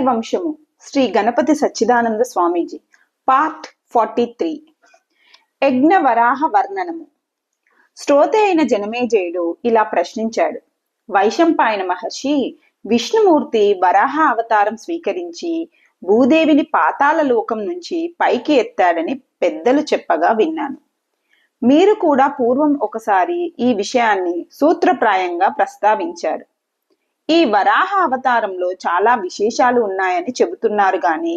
హరివంశము శ్రీ గణపతి సచ్చిదానంద స్వామీజీ part 43 యజ్ఞ వరాహ వర్ణనము. శ్రోత అయిన జనమేజయుడు ఇలా ప్రశ్నించాడు. వైశంపాయన మహర్షి విష్ణుమూర్తి వరాహ అవతారం స్వీకరించి భూదేవిని పాతాళ లోకం నుంచి పైకి ఎత్తాడని పెద్దలు చెప్పగా విన్నాను. మీరు కూడా పూర్వం ఒకసారి ఈ విషయాన్ని సూత్రప్రాయంగా ప్రస్తావించారు. ఈ వరాహ అవతారంలో చాలా విశేషాలు ఉన్నాయని చెబుతున్నారు గాని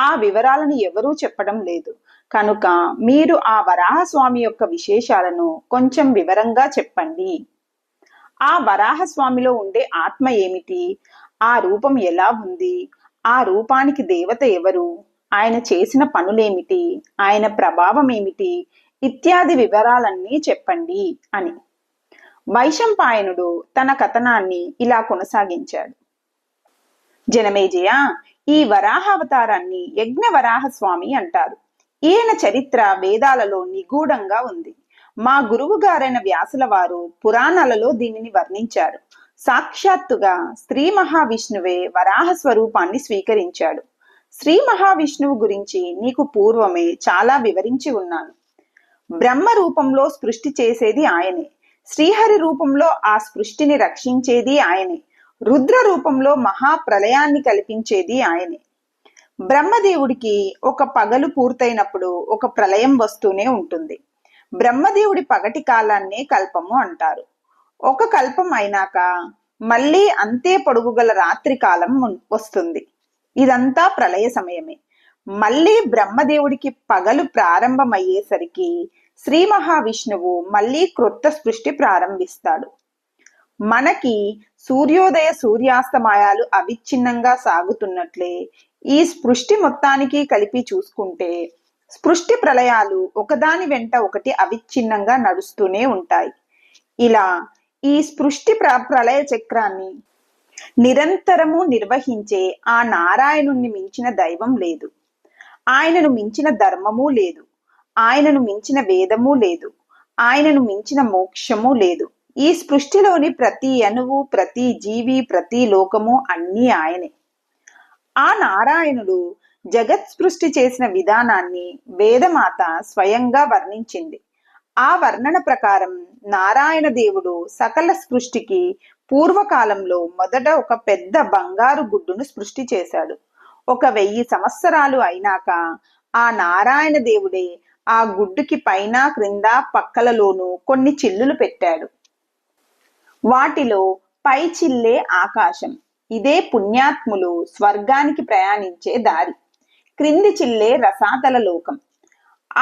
ఆ వివరాలను ఎవరూ చెప్పడం లేదు. కనుక మీరు ఆ వరాహస్వామి యొక్క విశేషాలను కొంచెం వివరంగా చెప్పండి. ఆ వరాహస్వామిలో ఉండే ఆత్మ ఏమిటి? ఆ రూపం ఎలా ఉంది? ఆ రూపానికి దేవత ఎవరు? ఆయన చేసిన పనులేమిటి? ఆయన ప్రభావం ఏమిటి? ఇత్యాది వివరాలన్నీ చెప్పండి అని. వైశంపాయనుడు తన కథనాన్ని ఇలా కొనసాగించాడు. జనమేజయ, ఈ వరాహ అవతారాన్ని యజ్ఞ వరాహస్వామి అంటారు. ఈయన చరిత్ర వేదాలలో నిగూఢంగా ఉంది. మా గురువు గారైన వ్యాసుల వారు పురాణాలలో దీనిని వర్ణించారు. సాక్షాత్తుగా శ్రీ మహావిష్ణువే వరాహ స్వరూపాన్ని స్వీకరించాడు. శ్రీ మహావిష్ణువు గురించి నీకు పూర్వమే చాలా వివరించి ఉన్నాను. బ్రహ్మ రూపంలో సృష్టి చేసేది ఆయనే. శ్రీహరి రూపంలో ఆ సృష్టిని రక్షించేది ఆయనే. రుద్ర రూపంలో మహాప్రలయాన్ని కల్పించేది ఆయనే. బ్రహ్మదేవుడికి ఒక పగలు పూర్తయినప్పుడు ఒక ప్రళయం వస్తూనే ఉంటుంది. బ్రహ్మదేవుడి పగటి కాలాన్నే కల్పము అంటారు. ఒక కల్పం అయినాక మళ్ళీ అంతే పొడుగు గల రాత్రి కాలం వస్తుంది. ఇదంతా ప్రళయ సమయమే. మళ్ళీ బ్రహ్మదేవుడికి పగలు ప్రారంభమయ్యేసరికి శ్రీ మహావిష్ణువు మళ్ళీ క్రొత్త సృష్టి ప్రారంభిస్తాడు. మనకి సూర్యోదయ సూర్యాస్తమయాలు అవిచ్ఛిన్నంగా సాగుతున్నట్లే ఈ సృష్టి మొత్తానికి కలిపి చూసుకుంటే సృష్టి ప్రళయాలు ఒకదాని వెంట ఒకటి అవిచ్ఛిన్నంగా నడుస్తూనే ఉంటాయి. ఇలా ఈ సృష్టి ప్రళయ చక్రాన్ని నిరంతరము నిర్వహించే ఆ నారాయణుణ్ణి మించిన దైవం లేదు. ఆయనను మించిన ధర్మము లేదు. ఆయనను మించిన వేదము లేదు. ఆయనను మించిన మోక్షము లేదు. ఈ సృష్టిలోని ప్రతి అణువు, ప్రతి జీవి, ప్రతి లోకము అన్నీ ఆయనే. ఆ నారాయణుడు జగత్ సృష్టి చేసిన విధానాన్ని వేదమాత స్వయంగా వర్ణించింది. ఆ వర్ణన ప్రకారం నారాయణ దేవుడు సకల సృష్టికి పూర్వకాలంలో మొదట ఒక పెద్ద బంగారు గుడ్డును సృష్టి చేశాడు. 1000 సంవత్సరాలు అయినాక ఆ నారాయణ దేవుడే ఆ గుడ్డుకి పైన క్రింద పక్కలలోనూ కొన్ని చిల్లులు పెట్టాడు. వాటిలో పై చిల్లే ఆకాశం. ఇదే పుణ్యాత్ములు స్వర్గానికి ప్రయాణించే దారి. క్రింది చిల్లే రసాతల లోకం.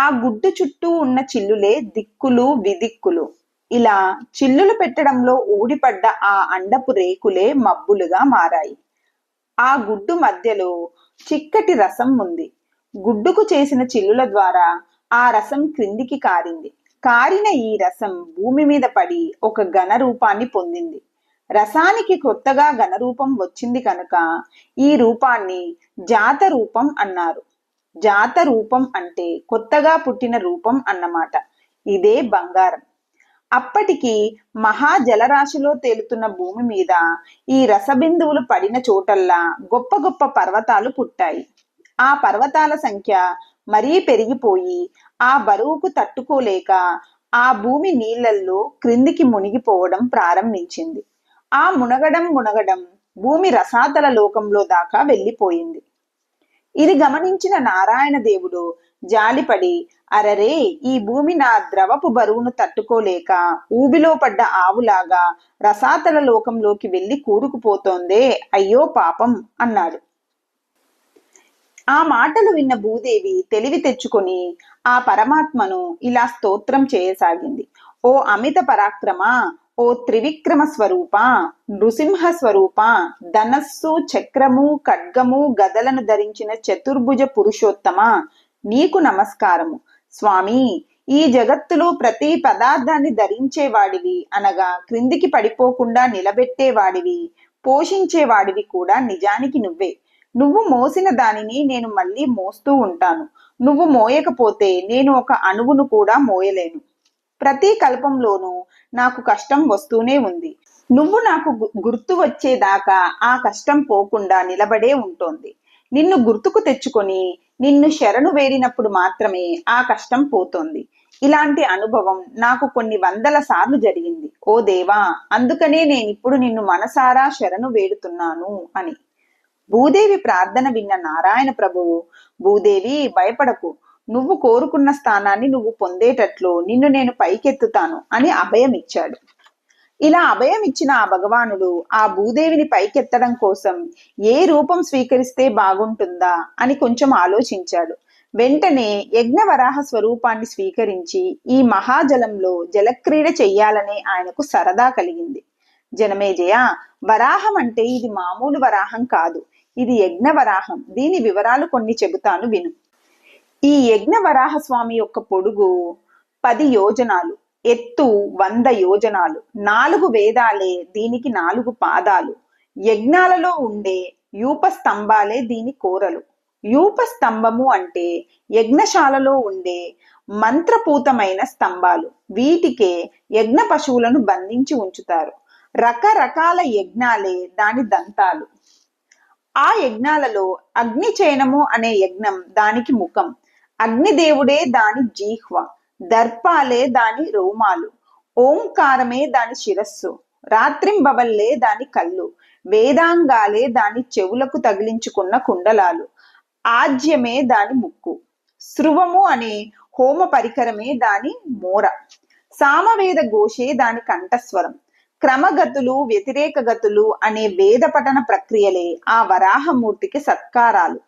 ఆ గుడ్డు చుట్టూ ఉన్న చిల్లులే దిక్కులు, విదిక్కులు. ఇలా చిల్లులు పెట్టడంలో ఊడిపడ్డ ఆ అండపు రేకులే మబ్బులుగా మారాయి. ఆ గుడ్డు మధ్యలో చిక్కటి రసం ఉంది. గుడ్డుకు చేసిన చిల్లుల ద్వారా ఆ రసం క్రిందికి కారింది. కారిన ఈ రసం భూమి మీద పడి ఒక ఘన రూపాన్ని పొందింది. రసానికి కొత్తగా ఘన రూపం వచ్చింది కనుక ఈ రూపాన్ని జాత రూపం అన్నారు. జాత రూపం అంటే కొత్తగా పుట్టిన రూపం అన్నమాట. ఇదే బంగారం. అప్పటికి మహా జలరాశిలో తేలుతున్న భూమి మీద ఈ రసబిందువులు పడిన చోటల్లా గొప్ప గొప్ప పర్వతాలు పుట్టాయి. ఆ పర్వతాల సంఖ్య మరీ పెరిగిపోయి ఆ బరువుకు తట్టుకోలేక ఆ భూమి నీళ్లల్లో క్రిందికి మునిగిపోవడం ప్రారంభించింది. ఆ మునగడం భూమి రసాతల లోకంలో దాకా వెళ్ళిపోయింది. ఇది గమనించిన నారాయణ దేవుడు జాలిపడి, అరరే, ఈ భూమి నా ద్రవపు బరువును తట్టుకోలేక ఊబిలో పడ్డ ఆవులాగా రసాతల లోకంలోకి వెళ్ళి కూరుకుపోతోందే, అయ్యో పాపం అన్నాడు. ఆ మాటలు విన్న భూదేవి తెలివి తెచ్చుకొని ఆ పరమాత్మను ఇలా స్తోత్రం చేయసాగింది. ఓ అమిత పరాక్రమ, ఓ త్రివిక్రమ స్వరూప, నృసింహ స్వరూప, ధనస్సు, చక్రము, ఖడ్గము, గదలను ధరించిన చతుర్భుజ పురుషోత్తమ, నీకు నమస్కారము. స్వామి, ఈ జగత్తులో ప్రతి పదార్థాన్ని ధరించేవాడివి అనగా క్రిందికి పడిపోకుండా నిలబెట్టేవాడివి, పోషించేవాడివి కూడా నిజానికి నువ్వే. నువ్వు మోసిన దానిని నేను మళ్ళీ మోస్తూ ఉంటాను. నువ్వు మోయకపోతే నేను ఒక అణువును కూడా మోయలేను. ప్రతి కల్పంలోనూ నాకు కష్టం వస్తూనే ఉంది. నువ్వు నాకు గుర్తు వచ్చేదాకా ఆ కష్టం పోకుండా నిలబడే ఉంటోంది. నిన్ను గుర్తుకు తెచ్చుకొని నిన్ను శరణు వేడినప్పుడు మాత్రమే ఆ కష్టం పోతోంది. ఇలాంటి అనుభవం నాకు కొన్ని వందల సార్లు జరిగింది ఓ దేవా, అందుకనే నేనిప్పుడు నిన్ను మనసారా శరణు వేడుతున్నాను అని. భూదేవి ప్రార్థన విన్న నారాయణ ప్రభువు, భూదేవి భయపడకు, నువ్వు కోరుకున్న స్థానాన్ని నువ్వు పొందేటట్లు నిన్ను నేను పైకెత్తుతాను అని అభయం ఇచ్చాడు. ఇలా అభయం ఇచ్చిన ఆ భగవానుడు ఆ భూదేవిని పైకెత్తడం కోసం ఏ రూపం స్వీకరిస్తే బాగుంటుందా అని కొంచెం ఆలోచించాడు. వెంటనే యజ్ఞవరాహ స్వరూపాన్ని స్వీకరించి ఈ మహాజలంలో జలక్రీడ చెయ్యాలనే ఆయనకు సరదా కలిగింది. జనమేజయ, వరాహం అంటే ఇది మామూలు వరాహం కాదు, ఇది యజ్ఞ వరాహం. దీని వివరాలు కొన్ని చెబుతాను విను. ఈ యజ్ఞ వరాహ స్వామి యొక్క పొడుగు 10 యోజనాలు, ఎత్తు 100 యోజనాలు, 4 వేదాలే దీనికి 4 పాదాలు. యజ్ఞాలలో ఉండే యూప స్తంభాలే దీని కోరలు. యూప స్తంభము అంటే యజ్ఞశాలలో ఉండే మంత్రపూతమైన స్తంభాలు. వీటికే యజ్ఞ పశువులను బంధించి ఉంచుతారు. రకరకాల యజ్ఞాలే దాని దంతాలు. ఆ యజ్ఞాలలో అగ్నిచయనము అనే యజ్ఞం దానికి ముఖం, అగ్నిదేవుడే దాని జీహ్వ, దర్పాలే దాని రోమాలు, ఓంకారమే దాని శిరస్సు, రాత్రింబవల్లే దాని కళ్ళు, వేదాంగాలే దాని చెవులకు తగిలించుకున్న కుండలాలు, ఆజ్యమే దాని ముక్కు, శృవము అనే హోమ పరికరమే దాని మోర, సామవేద ఘోషే దాని కంఠస్వరం, క్రమగతులు వ్యతిరేక గతులు అనే వేద పఠన ప్రక్రియలే ఆ వరాహమూర్తికి సత్కారాలు.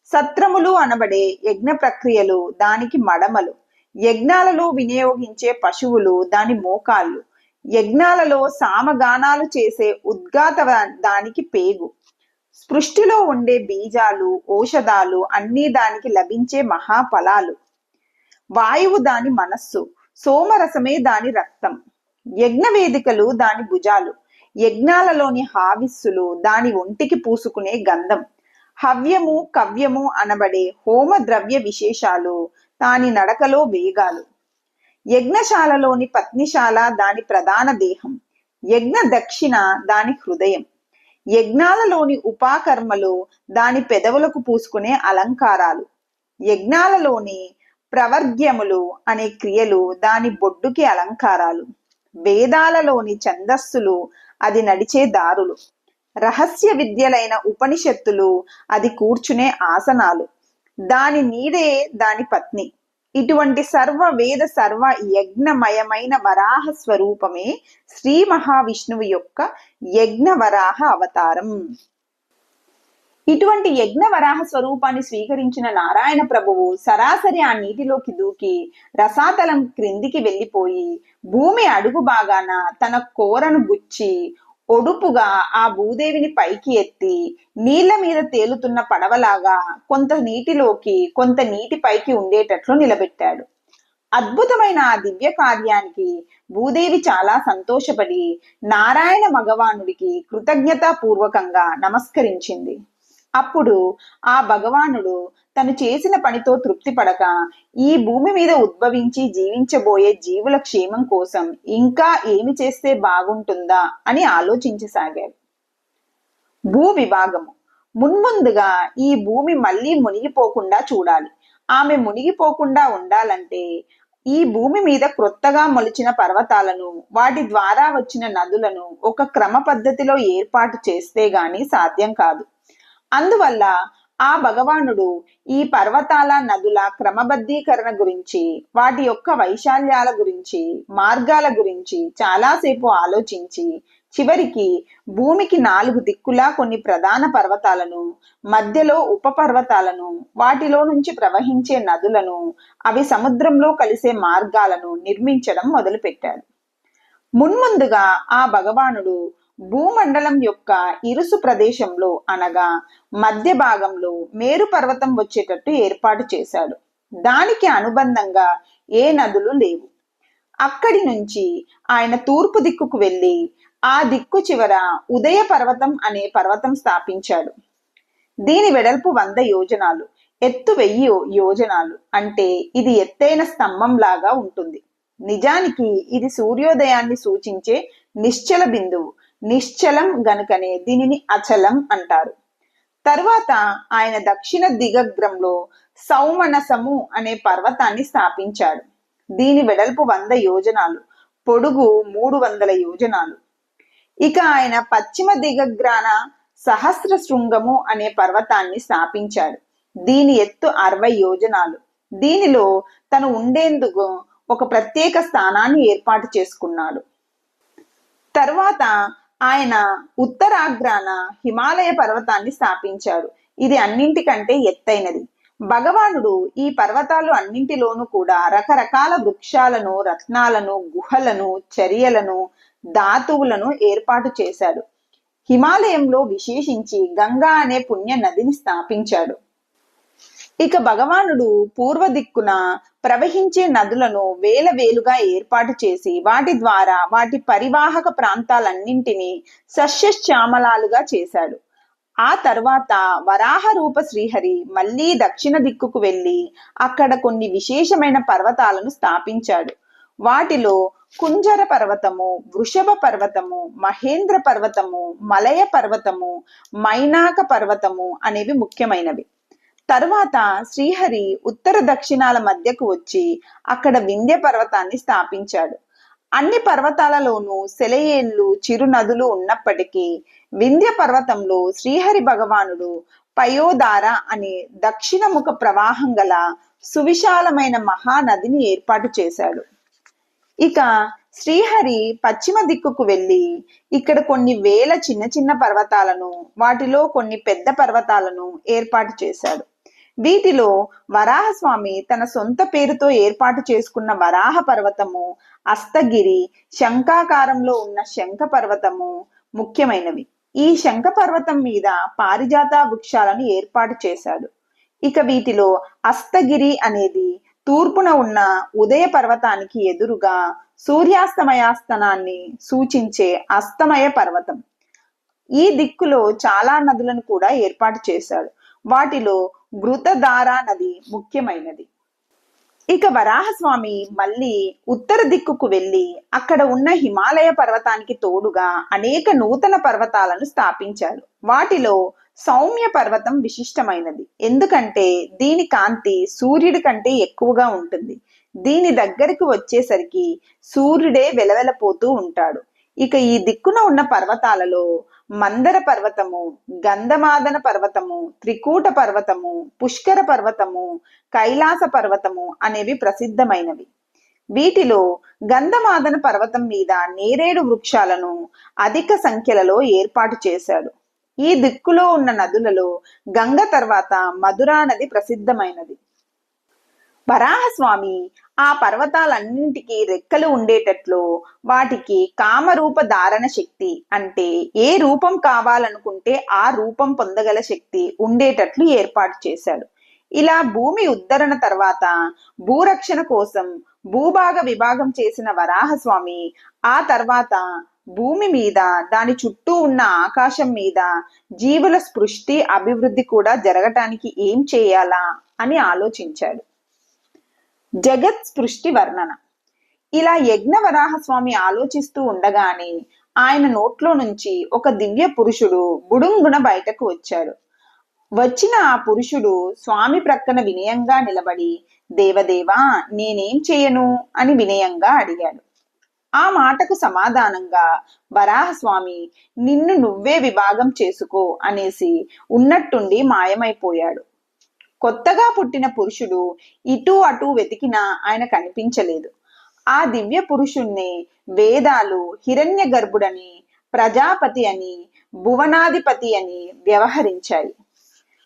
సత్రములు అనబడే యజ్ఞ ప్రక్రియలు దానికి మడమలు. యజ్ఞాలలో వినియోగించే పశువులు దాని మోకాళ్ళు. యజ్ఞాలలో సామగానాలు చేసే ఉద్గాత దానికి పేగు. సృష్టిలో ఉండే బీజాలు ఔషధాలు అన్నీ దానికి లభించే మహాఫలాలు. వాయువు దాని మనస్సు, సోమరసమే దాని రక్తం. యజ్ఞ వేదికలు దాని భుజాలు, యజ్ఞాలలోని హావిస్సులు దాని ఒంటికి పూసుకునే గంధం. హవ్యము కవ్యము అనబడే హోమ ద్రవ్య విశేషాలు దాని నడకలో వేగాలు. యజ్ఞశాలలోని పత్నిశాల దాని ప్రధాన దేహం, యజ్ఞ దక్షిణ దాని హృదయం. యజ్ఞాలలోని ఉపాకర్మలు దాని పెదవులకు పూసుకునే అలంకారాలు. యజ్ఞాలలోని ప్రవర్గ్యములు అనే క్రియలు దాని బొడ్డుకి అలంకారాలు. వేదాలలోని ఛందస్సులు అది నడిచే దారులు. రహస్య విద్యలైన ఉపనిషత్తులు అది కూర్చునే ఆసనాలు. దాని నీడే దాని పత్ని. ఇటువంటి సర్వ వేద సర్వ యజ్ఞమయమైన వరాహ స్వరూపమే శ్రీ మహావిష్ణువు యొక్క యజ్ఞ వరాహ అవతారం. ఇటువంటి యజ్ఞ వరాహ స్వరూపాన్ని స్వీకరించిన నారాయణ ప్రభువు సరాసరి ఆ నీటిలోకి దూకి రసాతలం క్రిందికి వెళ్ళిపోయి భూమి అడుగు భాగాన తన కోరను గుచ్చి ఒడుపుగా ఆ భూదేవిని పైకి ఎత్తి నీళ్ల మీద తేలుతున్న పడవలాగా కొంత నీటిలోకి కొంత నీటి పైకి ఉండేటట్లు నిలబెట్టాడు. అద్భుతమైన ఆ దివ్య కార్యానికి భూదేవి చాలా సంతోషపడి నారాయణ భగవానుడికి కృతజ్ఞతాపూర్వకంగా నమస్కరించింది. అప్పుడు ఆ భగవానుడు తను చేసిన పనితో తృప్తి పడక ఈ భూమి మీద ఉద్భవించి జీవించబోయే జీవుల క్షేమం కోసం ఇంకా ఏమి చేస్తే బాగుంటుందా అని ఆలోచించసాగాడు. భూ విభాగము. మున్ముందుగా ఈ భూమి మళ్ళీ మునిగిపోకుండా చూడాలి. ఆమె మునిగిపోకుండా ఉండాలంటే ఈ భూమి మీద క్రొత్తగా మొలిచిన పర్వతాలను, వాటి ద్వారా వచ్చిన నదులను ఒక క్రమ పద్ధతిలో ఏర్పాటు చేస్తే గాని సాధ్యం కాదు. అందువల్ల ఆ భగవానుడు ఈ పర్వతాల నదుల క్రమబద్ధీకరణ గురించి, వాటి యొక్క వైశాల్యాల గురించి, మార్గాల గురించి చాలాసేపు ఆలోచించి చివరికి భూమికి 4 దిక్కులా కొన్ని ప్రధాన పర్వతాలను, మధ్యలో ఉప పర్వతాలను, వాటిలో నుంచి ప్రవహించే నదులను, అవి సముద్రంలో కలిసే మార్గాలను నిర్మించడం మొదలుపెట్టాడు. మున్ముందుగా ఆ భగవానుడు భూమండలం యొక్క ఇరుసు ప్రదేశంలో అనగా మధ్య భాగంలో మేరు పర్వతం వచ్చేటట్టు ఏర్పాటు చేశాడు. దానికి అనుబంధంగా ఏ నదులు లేవు. అక్కడి నుంచి ఆయన తూర్పు దిక్కుకు వెళ్ళి ఆ దిక్కు చివర ఉదయ పర్వతం అనే పర్వతం స్థాపించాడు. దీని వెడల్పు 100 యోజనాలు, ఎత్తు 1000 యోజనాలు. అంటే ఇది ఎత్తైన స్తంభం లాగా ఉంటుంది. నిజానికి ఇది సూర్యోదయాన్ని సూచించే నిశ్చల బిందువు. నిశ్చలం గనుకనే దీనిని అచలం అంటారు. తరువాత ఆయన దక్షిణ దిగగ్రంలో సౌమనసము అనే పర్వతాన్ని స్థాపించాడు. దీని వెడల్పు 100 యోజనాలు, పొడుగు 300 యోజనాలు. ఇక ఆయన పశ్చిమ దిగగ్రాన సహస్ర శృంగము అనే పర్వతాన్ని స్థాపించాడు. దీని ఎత్తు 60 యోజనాలు. దీనిలో తను ఉండేందుకు ఒక ప్రత్యేక స్థానాన్ని ఏర్పాటు చేసుకున్నాడు. తరువాత ఆయన ఉత్తరాగ్రాన హిమాలయ పర్వతాన్ని స్థాపించాడు. ఇది అన్నింటికంటే ఎత్తైనది. భగవానుడు ఈ పర్వతాలు అన్నింటిలోనూ కూడా రకరకాల వృక్షాలను, రత్నాలను, గుహలను, చర్యలను, ధాతువులను ఏర్పాటు చేశాడు. హిమాలయంలో విశేషించి గంగా అనే పుణ్య నదిని స్థాపించాడు. ఇక భగవానుడు పూర్వ దిక్కున ప్రవహించే నదులను వేల వేలుగా ఏర్పాటు చేసి వాటి ద్వారా వాటి పరివాహక ప్రాంతాలన్నింటినీ సస్యశ్యామలాలుగా చేశాడు. ఆ తర్వాత వరాహ రూప శ్రీహరి మళ్ళీ దక్షిణ దిక్కుకు వెళ్ళి అక్కడ కొన్ని విశేషమైన పర్వతాలను స్థాపించాడు. వాటిలో కుంజర పర్వతము, వృషభ పర్వతము, మహేంద్ర పర్వతము, మలయ పర్వతము, మైనాక పర్వతము అనేవి ముఖ్యమైనవి. తరువాత శ్రీహరి ఉత్తర దక్షిణాల మధ్యకు వచ్చి అక్కడ వింధ్య పర్వతాన్ని స్థాపించాడు. అన్ని పర్వతాలలోనూ సెలయేళ్లు, చిరునదులు ఉన్నప్పటికీ వింధ్య పర్వతంలో శ్రీహరి భగవానుడు పయోదార అనే దక్షిణముఖ ప్రవాహం గల సువిశాలమైన మహానదిని ఏర్పాటు చేశాడు. ఇక శ్రీహరి పశ్చిమ దిక్కుకు వెళ్ళి ఇక్కడ కొన్ని వేల చిన్న చిన్న పర్వతాలను, వాటిలో కొన్ని పెద్ద పర్వతాలను ఏర్పాటు చేశాడు. వీటిలో వరాహస్వామి తన సొంత పేరుతో ఏర్పాటు చేసుకున్న వరాహ పర్వతము, అస్తగిరి, శంఖాకారంలో ఉన్న శంఖ పర్వతము ముఖ్యమైనవి. ఈ శంఖ పర్వతం మీద పారిజాత వృక్షాలను ఏర్పాటు చేశాడు. ఇక వీటిలో అస్తగిరి అనేది తూర్పున ఉన్న ఉదయ పర్వతానికి ఎదురుగా సూర్యాస్తమయాస్తనాన్ని సూచించే అస్తమయ పర్వతం. ఈ దిక్కులో చాలా నదులను కూడా ఏర్పాటు చేశాడు. వాటిలో ఘృతధారా నది ముఖ్యమైనది. ఇక వరాహస్వామి మళ్ళీ ఉత్తర దిక్కుకు వెళ్ళి అక్కడ ఉన్న హిమాలయ పర్వతానికి తోడుగా అనేక నూతన పర్వతాలను స్థాపించారు. వాటిలో సౌమ్య పర్వతం విశిష్టమైనది. ఎందుకంటే దీని కాంతి సూర్యుడి కంటే ఎక్కువగా ఉంటుంది. దీని దగ్గరికి వచ్చేసరికి సూర్యుడే వెలవెలపోతూ ఉంటాడు. ఇక ఈ దిక్కున ఉన్న పర్వతాలలో మందర పర్వతము, గంధమాదన పర్వతము, త్రికూట పర్వతము, పుష్కర పర్వతము, కైలాస పర్వతము అనేవి ప్రసిద్ధమైనవి. వీటిలో గంధమాదన పర్వతం మీద నేరేడు వృక్షాలను అధిక సంఖ్యలలో ఏర్పాటు చేశాడు. ఈ దిక్కులో ఉన్న నదులలో గంగ తర్వాత మధురా నది ప్రసిద్ధమైనది. వరాహస్వామి ఆ పర్వతాలన్నింటికీ రెక్కలు ఉండేటట్లు వాటికి కామరూప ధారణ శక్తి, అంటే ఏ రూపం కావాలనుకుంటే ఆ రూపం పొందగల శక్తి ఉండేటట్లు ఏర్పాటు చేశాడు. ఇలా భూమి ఉద్ధరణ తర్వాత భూరక్షణ కోసం భూభాగ విభాగం చేసిన వరాహస్వామి ఆ తర్వాత భూమి మీద, దాని చుట్టూ ఉన్న ఆకాశం మీద జీవుల సృష్టి, అభివృద్ధి కూడా జరగటానికి ఏం చేయాలా అని ఆలోచించాడు. జగత్ సృష్టి వర్ణన. ఇలా యజ్ఞ వరాహస్వామి ఆలోచిస్తూ ఉండగానే ఆయన నోట్లో నుంచి ఒక దివ్య పురుషుడు బుడుంగున బయటకు వచ్చాడు. వచ్చిన ఆ పురుషుడు స్వామి ప్రక్కన వినయంగా నిలబడి, దేవదేవా, నేనేం చేయను అని వినయంగా అడిగాడు. ఆ మాటకు సమాధానంగా వరాహస్వామి, నిన్ను నువ్వే విభాగం చేసుకో అనేసి ఉన్నట్టుండి మాయమైపోయాడు. కొత్తగా పుట్టిన పురుషుడు ఇటు అటు వెతికినా ఆయన కనిపించలేదు. ఆ దివ్య పురుషుణ్ణి వేదాలు హిరణ్య గర్భుడని, ప్రజాపతి అని, భువనాధిపతి అని వ్యవహరించాయి.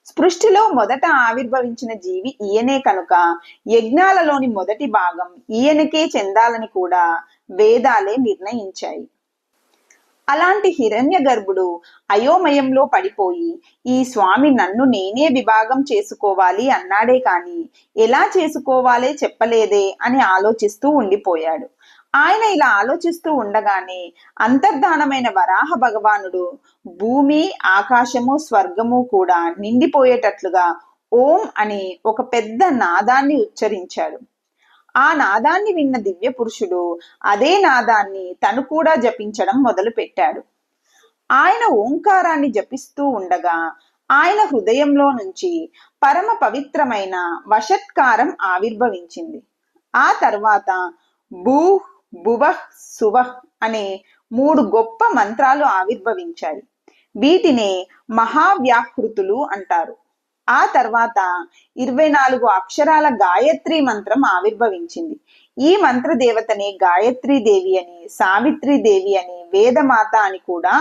సృష్టిలో మొదట ఆవిర్భవించిన జీవి ఈయనే కనుక యజ్ఞాలలోని మొదటి భాగం ఈయనకే చెందాలని కూడా వేదాలే నిర్ణయించాయి. అలాంటి హిరణ్య గర్భుడు అయోమయంలో పడిపోయి, ఈ స్వామి నన్ను నేనే విభాగం చేసుకోవాలి అన్నాడే కాని ఎలా చేసుకోవాలే చెప్పలేదే అని ఆలోచిస్తూ ఉండిపోయాడు. ఆయన ఇలా ఆలోచిస్తూ ఉండగానే అంతర్ధానమైన వరాహ భగవానుడు భూమి, ఆకాశము, స్వర్గము కూడా నిండిపోయేటట్లుగా ఓం అని ఒక పెద్ద నాదాన్ని ఉచ్చరించాడు. ఆ నాదాన్ని విన్న దివ్య పురుషుడు అదే నాదాన్ని తను కూడా జపించడం మొదలు పెట్టాడు. ఆయన ఓంకారాన్ని జపిస్తూ ఉండగా ఆయన హృదయంలో నుంచి పరమ పవిత్రమైన వషత్కారం ఆవిర్భవించింది. ఆ తర్వాత భూహ్ భువః సువహ్ అనే 3 గొప్ప మంత్రాలు ఆవిర్భవించాయి. వీటినే మహావ్యాహృతులు అంటారు. ఆ తర్వాత 24 అక్షరాల గాయత్రి మంత్రం ఆవిర్భవించింది. ఈ మంత్ర దేవతని గాయత్రీ దేవి అని, సావిత్రి దేవి అని, వేదమాత అని కూడా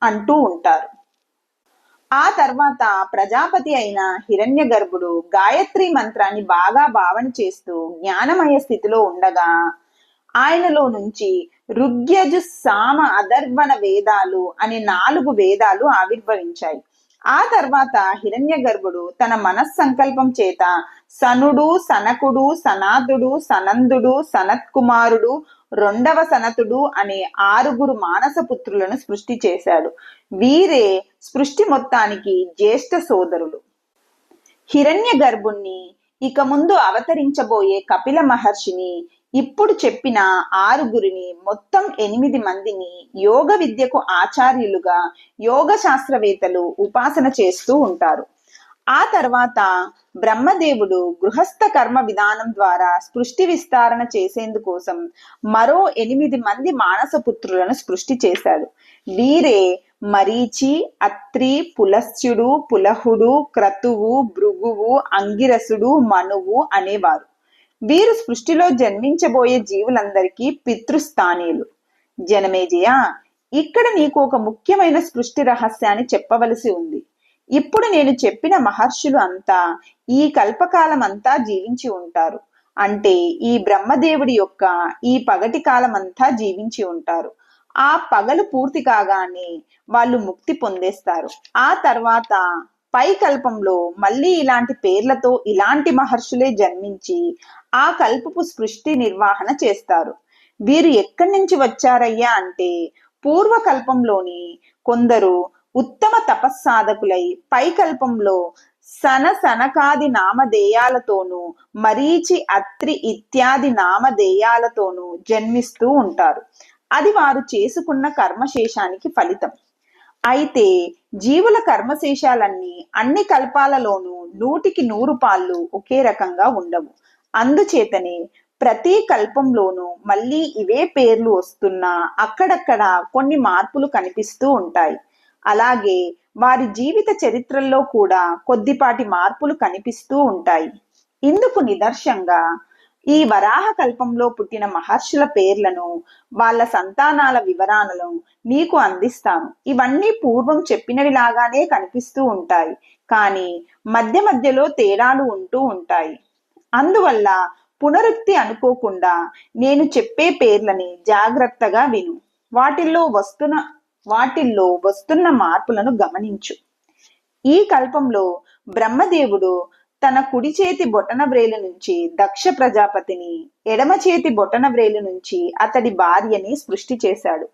అంటూ ఉంటారు. ఆ తర్వాత ప్రజాపతి అయిన హిరణ్య గర్భుడు గాయత్రి మంత్రాన్ని బాగా భావన చేస్తూ జ్ఞానమయ స్థితిలో ఉండగా ఆయనలో నుంచి ఋగ్యజు సామ అధర్వణ వేదాలు అనే 4 వేదాలు ఆవిర్భవించాయి. ఆ తర్వాత హిరణ్య గర్భుడు తన మనస్సంకల్పం చేత సనుడు, సనకుడు, సనాతుడు, సనందుడు, సనత్కుమారుడు, 2వ సనతుడు అనే 6 మానస పుత్రులను సృష్టి చేశాడు. వీరే సృష్టి మొత్తానికి జ్యేష్ఠ సోదరులు. హిరణ్య గర్భుణ్ణి, ఇక ముందు అవతరించబోయే కపిల మహర్షిని, ఇప్పుడు చెప్పిన 6 మొత్తం 8 మందిని యోగ విద్యకు ఆచార్యులుగా యోగ శాస్త్రవేత్తలు ఉపాసన చేస్తూ ఉంటారు. ఆ తర్వాత బ్రహ్మదేవుడు గృహస్థ కర్మ విధానం ద్వారా సృష్టి విస్తరణ చేసేందుకోసం మరో 8 మంది మానస పుత్రులను సృష్టి చేశాడు. వీరే మరీచి, అత్రి, పులస్త్యుడు, పులహుడు, క్రతువు, భృగువు, అంగిరసుడు, మనువు అనేవారు. వీరు సృష్టిలో జన్మించబోయే జీవులందరికీ పితృస్థానీయులు. జనమేజయ, ఇక్కడ నీకు ఒక ముఖ్యమైన సృష్టి రహస్యాన్ని చెప్పవలసి ఉంది. ఇప్పుడు నేను చెప్పిన మహర్షులు అంతా ఈ కల్పకాలం అంతా జీవించి ఉంటారు. అంటే ఈ బ్రహ్మదేవుడి యొక్క ఈ పగటి కాలం అంతా జీవించి ఉంటారు. ఆ పగలు పూర్తి కాగానే వాళ్ళు ముక్తి పొందేస్తారు. ఆ తర్వాత పై కల్పంలో మళ్ళీ ఇలాంటి పేర్లతో ఇలాంటి మహర్షులే జన్మించి ఆ కల్పపు సృష్టి నిర్వహణ చేస్తారు. వీరు ఎక్కడి నుంచి వచ్చారయ్యా అంటే పూర్వకల్పంలోని కొందరు ఉత్తమ తపస్సాధకులై పై కల్పంలో సనకాది నామధేయాలతోనూ మరీచి, అత్రి ఇత్యాది నామధేయాలతోనూ జన్మిస్తూ ఉంటారు. అది వారు చేసుకున్న కర్మశేషానికి ఫలితం. అయితే జీవుల కర్మశేషాలన్నీ అన్ని కల్పాలలోనూ 100కి 100 పాళ్ళు ఒకే రకంగా ఉండవు. అందుచేతనే ప్రతి కల్పంలోనూ మళ్ళీ ఇవే పేర్లు వస్తున్నా అక్కడక్కడ కొన్ని మార్పులు కనిపిస్తూ ఉంటాయి. అలాగే వారి జీవిత చరిత్రల్లో కూడా కొద్దిపాటి మార్పులు కనిపిస్తూ ఉంటాయి. ఇందుకు నిదర్శంగా ఈ వరాహ కల్పంలో పుట్టిన మహర్షుల పేర్లను, వాళ్ళ సంతానాల వివరాలను మీకు అందిస్తాను. ఇవన్నీ పూర్వం చెప్పినవి లాగానే కనిపిస్తూ ఉంటాయి, కానీ మధ్య మధ్యలో తేడాలు ఉంటూ ఉంటాయి. అందువల్ల పునరుక్తి అనుకోకుండా నేను చెప్పే పేర్లని జాగ్రత్తగా విను. వాటిల్లో వస్తున్న మార్పులను గమనించు. ఈ కల్పంలో బ్రహ్మదేవుడు తన కుడి చేతి బొటన వ్రేలు నుంచి దక్ష ప్రజాపతిని, ఎడమ చేతి బొటన వ్రేలు నుంచి అతడి భార్యని సృష్టి చేశాడు.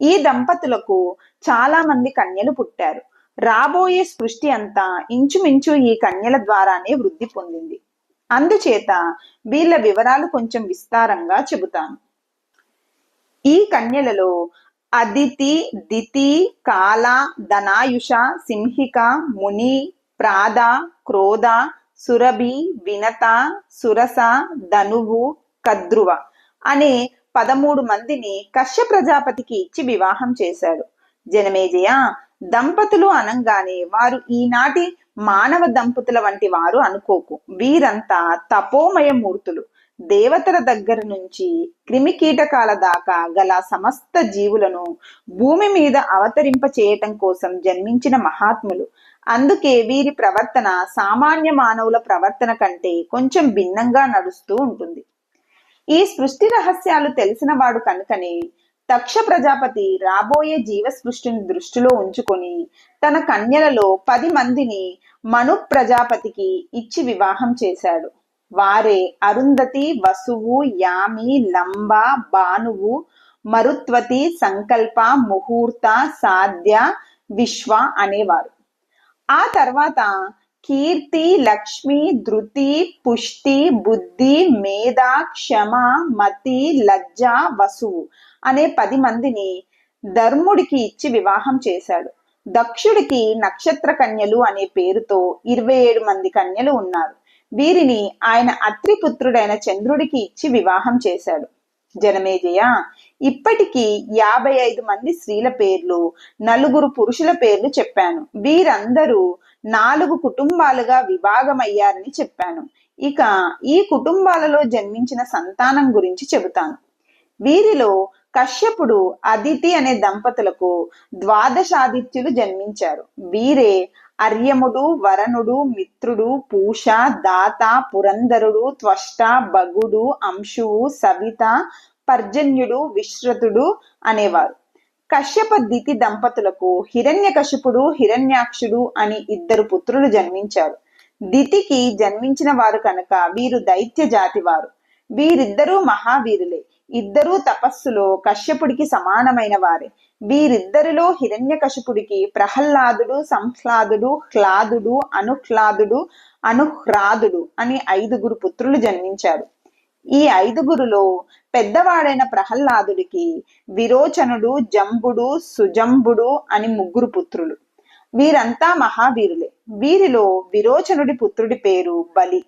ఈ దంపతులకు చాలా మంది కన్యలు పుట్టారు. రాబోయే సృష్టి అంతా ఇంచుమించు ఈ కన్యల ద్వారానే వృద్ధి పొందింది. అందుచేత వీళ్ళ వివరాలు కొంచెం విస్తారంగా చెబుతాను. ఈ కన్యలలో అదితి, దితి, కాల, ధనాయుష, సింహిక, ముని, ప్రాద, క్రోధ, సురభి, వినత, సురస, ధనువు, కద్రువ అనే 13 మందిని కశ్య ప్రజాపతికి ఇచ్చి వివాహం చేశాడు. జనమేజయ, దంపతులు అనంగానే వారు ఈనాటి మానవ దంపతుల వంటి వారు అనుకోకు. వీరంతా తపోమయ మూర్తులు. దేవతల దగ్గర నుంచి క్రిమికీటకాల దాకా గల సమస్త జీవులను భూమి మీద అవతరింప చేయటం కోసం జన్మించిన మహాత్ములు. అందుకే వీరి ప్రవర్తన సామాన్య మానవుల ప్రవర్తన కంటే కొంచెం భిన్నంగా నడుస్తూ ఉంటుంది. ఈ సృష్టి రహస్యాలు తెలిసిన వాడు కనుకనే దక్ష ప్రజాపతి రాబోయే జీవ సృష్టిని దృష్టిలో ఉంచుకొని తన కన్యలలో 10 మందిని మను ప్రజాపతికి ఇచ్చి వివాహం చేశాడు. వారే అరుంధతి, వసువు, యామి, లంబ, భానువు, మరుత్వతి, సంకల్ప, ముహూర్త, సాధ్య, విశ్వ అనేవారు. ఆ తర్వాత కీర్తి, లక్ష్మి, ధృతి, పుష్టి, బుద్ధి, మేధ, క్షమ, మతి, లజ్జ, వసువు అనే 10 మందిని ధర్ముడికి ఇచ్చి వివాహం చేశాడు. దక్షుడికి నక్షత్ర కన్యలు అనే పేరుతో 27 మంది కన్యలు ఉన్నారు. వీరిని ఆయన అత్రిపుత్రుడైన చంద్రుడికి ఇచ్చి వివాహం చేశాడు. జనమేజయ, ఇప్పటికీ 55 మంది స్త్రీల పేర్లు, 4 పురుషుల పేర్లు చెప్పాను. వీరందరూ 4 కుటుంబాలుగా విభాగమయ్యారని చెప్పాను. ఇక ఈ కుటుంబాలలో జన్మించిన సంతానం గురించి చెబుతాను. వీరిలో కశ్యపుడు, అదితి అనే దంపతులకు ద్వాదశాదిత్యులు జన్మించారు. వీరే అర్యముడు, వరణుడు, మిత్రుడు, పూష, దాత, పురంధరుడు, త్వష్ట, భగుడు, అంశువు, సవిత, పర్జన్యుడు, విశ్రుతుడు అనేవారు. కశ్యప దితి దంపతులకు హిరణ్యకశిపుడు, హిరణ్యాక్షుడు అని 2 పుత్రులు జన్మించారు. దితికి జన్మించిన వారు కనుక వీరు దైత్య జాతి వారు. వీరిద్దరూ మహావీరులే. ఇద్దరూ తపస్సులో కశ్యపుడికి సమానమైన వారే. వీరిద్దరిలో హిరణ్యకశిపుడికి ప్రహ్లాదుడు, సంహ్లాదుడు, హ్లాదుడు, అనుహ్లాదుడు, అనుహ్రాదుడు అని 5 పుత్రులు జన్మించారు. ఈ 5 పెద్దవాడైన ప్రహ్లాదుడికి విరోచనుడు, జంబుడు, సుజంబుడు అని 3 పుత్రులు. వీరంతా మహావీరులే. వీరిలో విరోచనుడి పుత్రుడి పేరు బలి.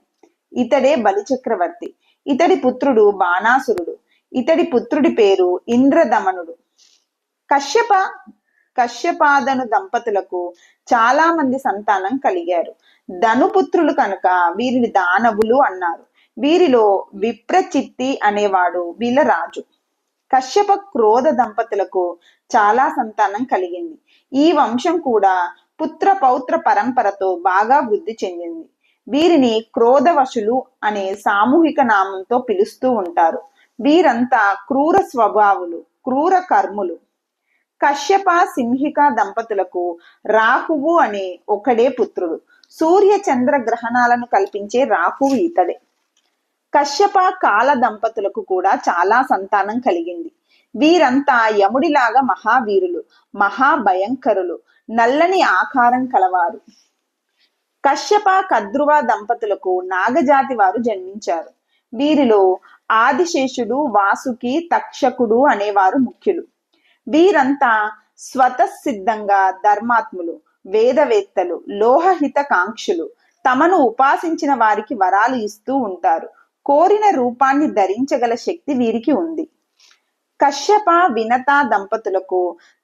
ఇతడే బలి చక్రవర్తి. ఇతడి పుత్రుడు బాణాసురుడు. ఇతడి పుత్రుడి పేరు ఇంద్రదమనుడు. కశ్యపాదను దంపతులకు చాలా మంది సంతానం కలిగారు. ధనుపుత్రులు కనుక వీరిని దానవులు అన్నారు. వీరిలో విప్రచిత్తి అనేవాడు వీళ్ళ రాజు. కశ్యప క్రోధ దంపతులకు చాలా సంతానం కలిగింది. ఈ వంశం కూడా పుత్ర పౌత్ర పరంపరతో బాగా వృద్ధి చెందింది. వీరిని క్రోధవశులు అనే సామూహిక నామంతో పిలుస్తూ ఉంటారు. వీరంతా క్రూర స్వభావులు, క్రూర కర్ములు. కశ్యప సింహిక దంపతులకు రాహువు అనే ఒకడే పుత్రుడు. సూర్య చంద్ర గ్రహణాలను కల్పించే రాహువు ఇతడే. కశ్యప కాల దంపతులకు కూడా చాలా సంతానం కలిగింది. వీరంతా యముడిలాగా మహావీరులు, మహాభయంకరులు, నల్లని ఆకారం కలవారు. కశ్యప కద్రువ దంపతులకు నాగజాతి వారు జన్మించారు. వీరిలో ఆదిశేషుడు, వాసుకి, తక్షకుడు అనేవారు ముఖ్యులు. వీరంతా స్వతసిద్ధంగా ధర్మాత్ములు, వేదవేత్తలు, లోహహిత కాంక్షులు. తమను ఉపాసించిన వారికి వరాలు ఇస్తూ ఉంటారు. కోరిన రూపాన్ని ధరించగల శక్తి వీరికి ఉంది. కశ్యప వినత దంపతులకు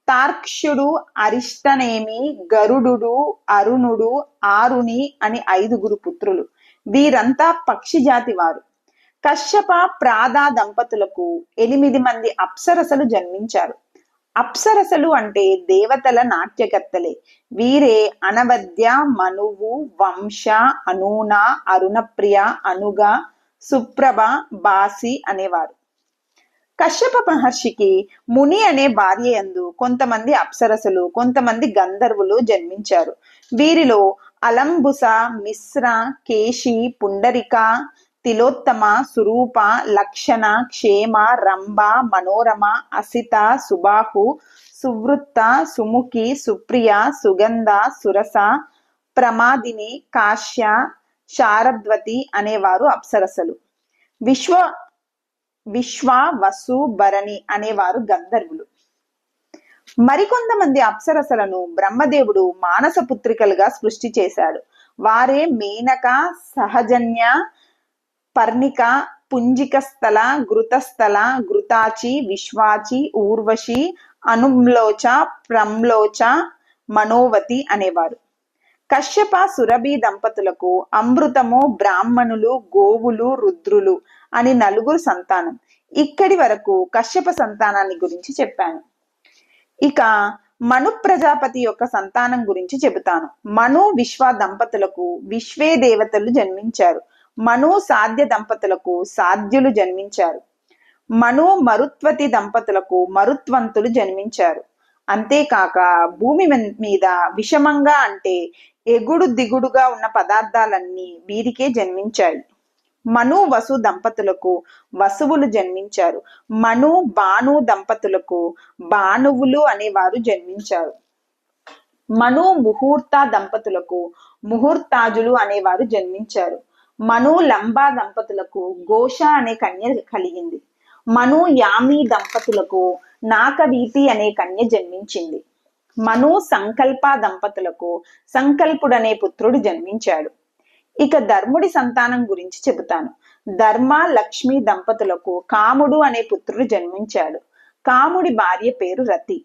తార్క్ష్యుడు, అరిష్టనేమి, గరుడు, అరుణుడు, ఆరుణి అని 5 పుత్రులు. వీరంతా పక్షి జాతి వారు. కశ్యప ప్రాద దంపతులకు 8 మంది అప్సరసలు జన్మించారు. అప్సరసలు అంటే దేవతల నాట్యకర్తలే. వీరే అనవద్య, మనువు, వంశ, అనూన, అరుణప్రియ, అనుగ, సుప్రభ, బాసి అనేవారు. కశ్యప మహర్షికి ముని అనే భార్య యందు కొంతమంది అప్సరసలు, కొంతమంది గంధర్వులు జన్మించారు. వీరిలో అలంబుస, మిశ్ర, కేశి, పుండరిక, తిలోత్తమ, సురూప, లక్షణ, క్షేమ, రంభ, మనోరమ, అసిత, సుబాహు, సువృత్త, సుముఖి, సుప్రియ, సుగంధ, సురస, ప్రమాదిని, కాశ్య, శారద్వతి అనేవారు అప్సరసలు. విశ్వ, వసు, భరణి అనేవారు గంధర్వులు. మరికొంతమంది అప్సరసలను బ్రహ్మదేవుడు మానస పుత్రికలుగా సృష్టి చేశాడు. వారే మేనక, సహజన్య, పర్ణిక, పుంజికస్థల, ఘృతస్థల, ఘృతాచి, విశ్వాచి, ఊర్వశి, అనుమ్లోచ, ప్రమ్లోచ, మనోవతి అనేవారు. కశ్యప సురభి దంపతులకు అమృతము, బ్రాహ్మణులు, గోవులు, రుద్రులు అని 4 సంతానం. ఇక్కడి వరకు కశ్యప సంతానాన్ని గురించి చెప్పాను. ఇక మను ప్రజాపతి యొక్క సంతానం గురించి చెబుతాను. మను విశ్వ దంపతులకు విశ్వే దేవతలు జన్మించారు. మను సాధ్య దంపతులకు సాధ్యులు జన్మించారు. మను మరుత్వతి దంపతులకు మరుత్వంతులు జన్మించారు. అంతేకాక భూమి మీద విషమంగా అంటే ఎగుడు దిగుడుగా ఉన్న పదార్థాలన్నీ వీరికే జన్మించాయి. మను వసు దంపతులకు వసువులు జన్మించారు. మను బాను దంపతులకు బానువులు అనేవారు జన్మించారు. మను ముహూర్త దంపతులకు ముహూర్తాజులు అనేవారు జన్మించారు. మను లంబ దంపతులకు ఘోష అనే కన్య కలిగింది. మను యామి దంపతులకు నాకవీతి అనే కన్య జన్మించింది. మను సంకల్ప దంపతులకు సంకల్పుడనే పుత్రుడు జన్మించాడు. ఇక ధర్ముడి సంతానం గురించి చెబుతాను. ధర్మ లక్ష్మి దంపతులకు కాముడు అనే పుత్రుడు జన్మించాడు. కాముడి భార్య పేరు రతి.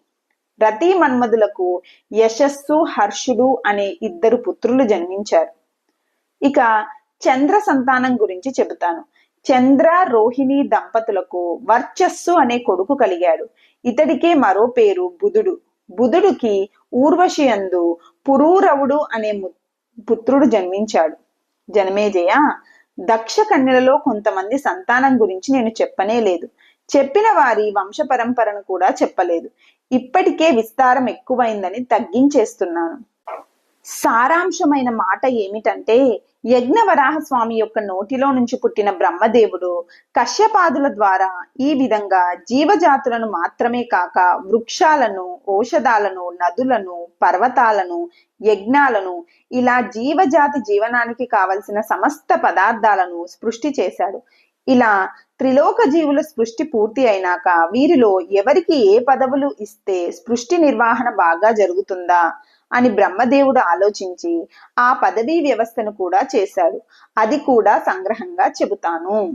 రతి మన్మధులకు యశస్సు హర్షుడు అనే ఇద్దరు పుత్రులు జన్మించారు. ఇక చంద్ర సంతానం గురించి చెబుతాను. చంద్ర రోహిణి దంపతులకు వర్చస్సు అనే కొడుకు కలిగాడు. ఇతడికే మరో పేరు బుధుడు. బుధుడికి ఊర్వశి యందు పురూరవుడు అనే పుత్రుడు జన్మించాడు. జనమేజయ, దక్ష కన్యలలో కొంతమంది సంతానం గురించి నేను చెప్పనే లేదు. చెప్పిన వారి వంశ పరంపరను కూడా చెప్పలేదు. ఇప్పటికే విస్తారం ఎక్కువైందని తగ్గించేస్తున్నాను. సారాంశమైన మాట ఏమిటంటే, యజ్ఞవరాహ స్వామి యొక్క నోటిలో నుంచి పుట్టిన బ్రహ్మదేవుడు కశ్యపాదుల ద్వారా ఈ విధంగా జీవజాతులను మాత్రమే కాక వృక్షాలను, ఔషధాలను, నదులను, పర్వతాలను, యజ్ఞాలను, ఇలా జీవజాతి జీవనానికి కావలసిన సమస్త పదార్థాలను సృష్టి చేశాడు. ఇలా త్రిలోక జీవుల సృష్టి పూర్తి అయినాక వీరిలో ఎవరికి ఏ పదవులు ఇస్తే సృష్టి నిర్వహణ బాగా జరుగుతుందా అని బ్రహ్మదేవుడు ఆలోచించి ఆ పదవీ వ్యవస్థను కూడా చేశాడు. అది కూడా సంగ్రహంగా చెబుతాను.